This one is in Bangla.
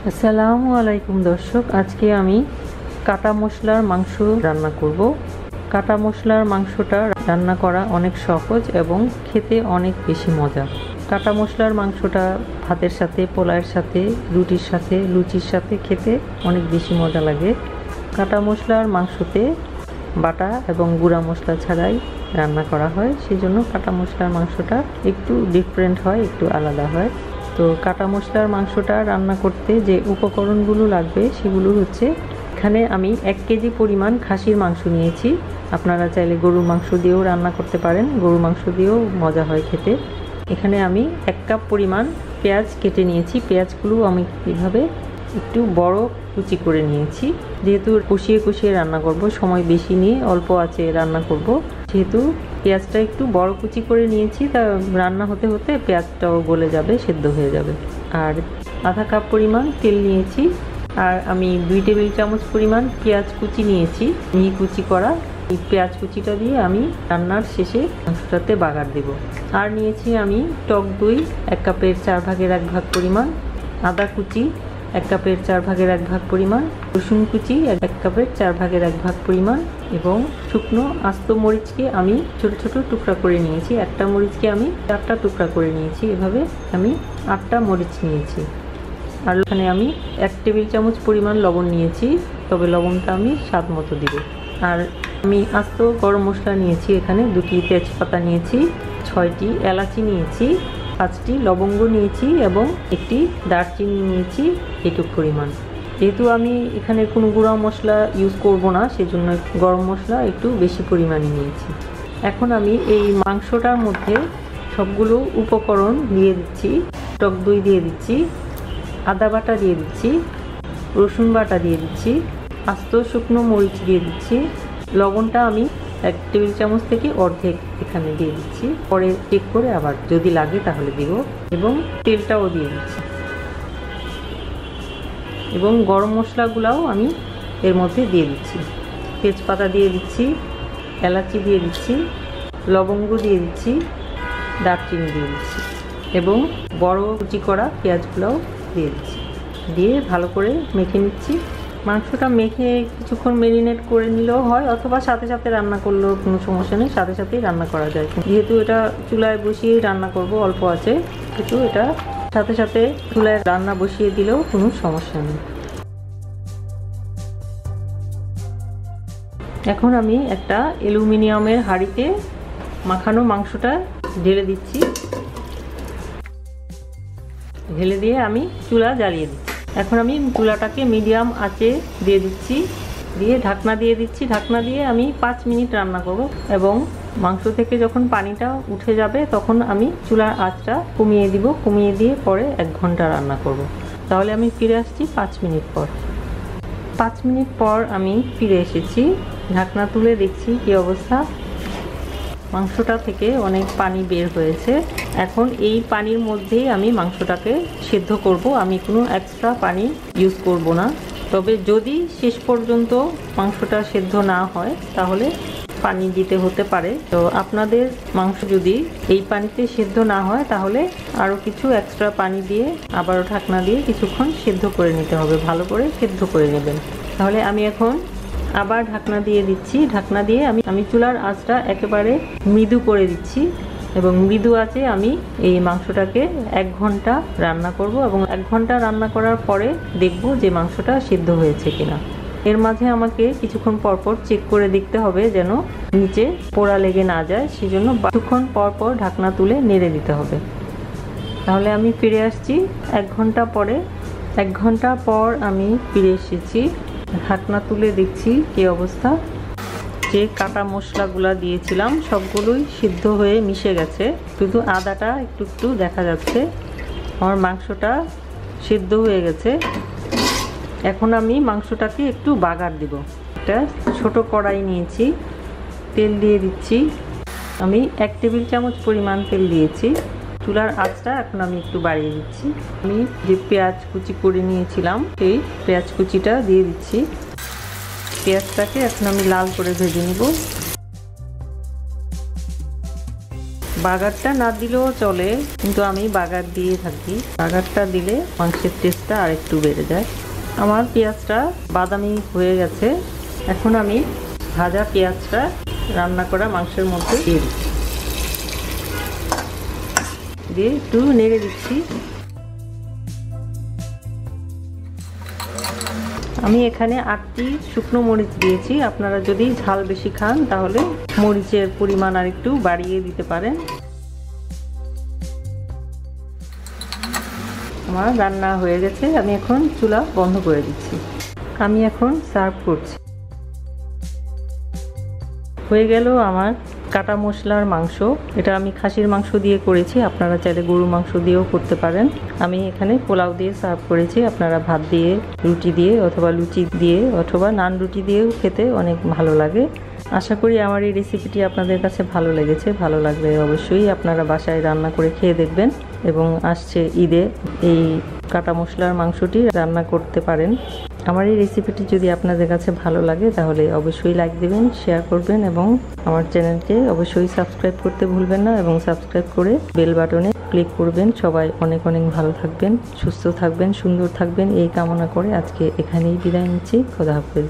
আসসালামু আলাইকুম দর্শক, আজকে আমি কাটা মশলার মাংস রান্না করব। কাটা মশলার মাংসটা রান্না করা অনেক সহজ এবং খেতে অনেক বেশি মজা। কাটা মশলার মাংসটা ভাতের সাথে, পোলাওয়ের সাথে, রুটির সাথে, লুচির সাথে খেতে অনেক বেশি মজা লাগে। কাটা মশলার মাংসতে বাটা এবং গুঁড়া মশলা ছাড়াই রান্না করা হয়, সেজন্য কাটা মশলার মাংসটা একটু ডিফারেন্ট হয়, একটু আলাদা হয়। তো কাটা মশলার মাংসটা রান্না করতে যে উপকরণগুলো লাগবে সেগুলো হচ্ছে, এখানে আমি 1 কেজি পরিমাণ খাসির মাংস নিয়েছি। আপনারা চাইলে গরুর মাংস দিয়েও রান্না করতে পারেন, গরুর মাংস দিয়েও মজা হয় খেতে। এখানে আমি 1 কাপ পরিমাণ পেঁয়াজ কেটে নিয়েছি। পেঁয়াজগুলো আমি এভাবে একটু বড় কুচি করে নিয়েছি, যেহেতু কষিয়ে কষিয়ে রান্না করব, সময় বেশি নিয়ে অল্প আঁচে রান্না করব, যেহেতু পেঁয়াজটা একটু বড় কুচি করে নিয়েছি, তা রান্না হতে হতে পেঁয়াজটাও গলে যাবে, সেদ্ধ হয়ে যাবে। আর আধা কাপ পরিমাণ তেল নিয়েছি, আর আমি 2 টেবিল চামচ পরিমাণ পেঁয়াজ কুচি নিয়েছি, মিহি কুচি করা। এই পেঁয়াজ কুচিটা দিয়ে আমি রান্নার শেষে মাংসটাতে বাগার দেব। আর নিয়েছি আমি টক দই 1 কাপের 4 ভাগের 1 ভাগ পরিমাণ, আদা কুচি 1 কাপের 4 ভাগের 1 ভাগ পরিমাণ, রসুন কুচি 1 কাপের 4 ভাগের 1 ভাগ পরিমাণ, এবং শুকনো আস্ত মরিচকে আমি ছোট ছোট টুকরা করে নিয়েছি। একটা মরিচকে আমি 4টা টুকরা করে নিয়েছি, এভাবে আমি 8টা মরিচ নিয়েছি। আর এখানে আমি 1 টেবিল চামচ পরিমাণ লবণ নিয়েছি, তবে লবণটা আমি স্বাদ মতো দিব। আর আমি আস্ত গরম মশলা নিয়েছি, এখানে 2টি তেজপাতা নিয়েছি, 6টি এলাচি নিয়েছি, 5টি লবঙ্গ নিয়েছি এবং 1টি দারচিনি নিয়েছি এটুক পরিমাণ। যেহেতু আমি এখানে কোনো গুঁড়া মশলা ইউজ করব না, সেজন্য গরম মশলা একটু বেশি পরিমাণে নিয়েছি। এখন আমি এই মাংসটার মধ্যে সবগুলো উপকরণ দিয়ে দিচ্ছি। টক দই দিয়ে দিচ্ছি, আদা বাটা দিয়ে দিচ্ছি, রসুন বাটা দিয়ে দিচ্ছি, আস্ত শুকনো মরিচ দিয়ে দিচ্ছি। লবণটা আমি 1 টেবিল চামচ থেকে অর্ধেক এখানে দিয়ে দিচ্ছি, পরে চেক করে আবার যদি লাগে তাহলে দিব। এবং তেলটাও দিয়ে দিচ্ছি, এবং গরম মশলাগুলোও আমি এর মধ্যে দিয়ে দিচ্ছি। তেজপাতা দিয়ে দিচ্ছি, এলাচি দিয়ে দিচ্ছি, লবঙ্গ দিয়ে দিচ্ছি, দারচিনি দিয়ে দিচ্ছি, এবং বড় কুচি করা পেঁয়াজগুলোও দিয়ে দিচ্ছি। দিয়ে ভালো করে মেখে নিচ্ছি। মাংসটা মেখে কিছুক্ষণ ম্যারিনেট করে নিলেও হয়, অথবা সাথে সাথে রান্না করলেও কোনো সমস্যা নেই, সাথে সাথেই রান্না করা যায়। যেহেতু এটা চুলায় বসিয়েই রান্না করব অল্প আছে, কিন্তু এটা সাথে সাথে চুলায় রান্না বসিয়ে দিলেও কোনো সমস্যা নেই। এখন আমি একটা অ্যালুমিনিয়ামের হাঁড়িতে মাখানো মাংসটা ঢেলে দিচ্ছি। ঢেলে দিয়ে আমি চুলা জ্বালিয়ে দিচ্ছি। এখন আমি চুলাটাকে মিডিয়াম আঁচে দিয়ে দিচ্ছি, দিয়ে ঢাকনা দিয়ে দিচ্ছি। ঢাকনা দিয়ে আমি 5 মিনিট রান্না করব, এবং মাংস থেকে যখন পানিটা উঠে যাবে তখন আমি চুলার আঁচটা কমিয়ে দিব। কমিয়ে দিয়ে পরে 1 ঘন্টা রান্না করব। তাহলে আমি ফিরে আসছি 5 মিনিট পর। 5 মিনিট পর আমি ফিরে এসেছি। ঢাকনা তুলে দেখছি কী অবস্থা। মাংসটা থেকে অনেক পানি বের হয়েছে। এখন এই পানির মধ্যেই আমি মাংসটাকে সেদ্ধ করব। আমি কোনো এক্সট্রা পানি ইউজ করব না। তবে যদি শেষ পর্যন্ত মাংসটা সেদ্ধ না হয় তাহলে পানি দিতে হতে পারে। তো আপনাদের মাংস যদি এই পানিতে সেদ্ধ না হয় তাহলে আরও কিছু এক্সট্রা পানি দিয়ে আবারও ঢাকনা দিয়ে কিছুক্ষণ সেদ্ধ করে নিতে হবে, ভালো করে সেদ্ধ করে নেবেন। তাহলে আমি এখন আবার ঢাকনা দিয়ে দিচ্ছি। ঢাকনা দিয়ে আমি চুলার আঁচটা একেবারে মৃদু করে দিচ্ছি, এবং মৃদু আঁচে আমি এই মাংসটাকে 1 ঘন্টা রান্না করব, এবং 1 ঘন্টা রান্না করার পরে দেখব যে মাংসটা সিদ্ধ হয়েছে কিনা। এর মাঝে আমাকে কিছুক্ষণ পরপর চেক করে দেখতে হবে যেন নিচে পোড়া লেগে না যায়, সেজন্য কিছুক্ষণ পরপর ঢাকনা তুলে নেড়ে দিতে হবে। তাহলে আমি ফিরে আসছি 1 ঘন্টা পরে। 1 ঘন্টা পর আমি ফিরে এসেছি। ঢাকনা তুলে দেখছি কী অবস্থা। যে কাটা মশলাগুলো দিয়েছিলাম সবগুলোই সিদ্ধ হয়ে মিশে গেছে, শুধু আদাটা একটু একটু দেখা যাচ্ছে। আমার মাংসটা সিদ্ধ হয়ে গেছে। এখন আমি মাংসটাকে একটু বাগার দিব। একটা ছোট কড়াই নিয়েছি, তেল দিয়ে দিচ্ছি। আমি 1 টেবিল চামচ পরিমাণ তেল দিয়েছি। চুলার আঁচটা এখন আমি একটু বাড়িয়ে দিচ্ছি। আমি যে পেঁয়াজ কুচি করে নিয়েছিলাম সেই পেঁয়াজ কুচিটা দিয়ে দিচ্ছি। পেঁয়াজটাকে এখন আমি লাল করে ভেজে নিব। বাগারটা না দিলেও চলে, কিন্তু আমি বাগার দিয়ে থাকি। বাগারটা দিলে মাংসের টেস্টটা আরেকটু বেড়ে যায়। আমার পেঁয়াজটা বাদামি হয়ে গেছে। এখন আমি ভাজা পেঁয়াজটা রান্না করা মাংসের মধ্যে দিয়ে দিচ্ছি, দিয়ে একটু নেড়ে দিচ্ছি। আমি এখানে 8টি শুকনো মরিচ দিয়েছি। আপনারা যদি ঝাল বেশি খান তাহলে মরিচের পরিমাণ আর একটু বাড়িয়ে দিতে পারেন। আমার রান্না হয়ে গেছে, আমি এখন চুলা বন্ধ করে দিচ্ছি। আমি এখন সার্ভ করছি। হয়ে গেল আমার কাটা মশলার মাংস। এটা আমি খাসির মাংস দিয়ে করেছি, আপনারা চাইলে গরুর মাংস দিয়েও করতে পারেন। আমি এখানে পোলাও দিয়ে সার্ভ করেছি, আপনারা ভাত দিয়ে, রুটি দিয়ে অথবা লুচি দিয়ে অথবা নান রুটি দিয়েও খেতে অনেক ভালো লাগে। আশা করি আমার এই রেসিপিটি আপনাদের কাছে ভালো লেগেছে। ভালো লাগলে অবশ্যই আপনারা বাসায় রান্না করে খেয়ে দেখবেন, এবং আসছে ঈদে এই কাটা মশলার মাংসটি রান্না করতে পারেন। আমার এই রেসিপিটি যদি আপনাদের কাছে ভালো লাগে তাহলে অবশ্যই লাইক দেবেন, শেয়ার করবেন এবং আমার চ্যানেলকে অবশ্যই সাবস্ক্রাইব করতে ভুলবেন না, এবং সাবস্ক্রাইব করে বেল বাটনে ক্লিক করবেন। সবাই অনেক অনেক ভালো থাকবেন, সুস্থ থাকবেন, সুন্দর থাকবেন এই কামনা করে আজকে এখানেই বিদায় নিচ্ছি। খোদা হাফেজ।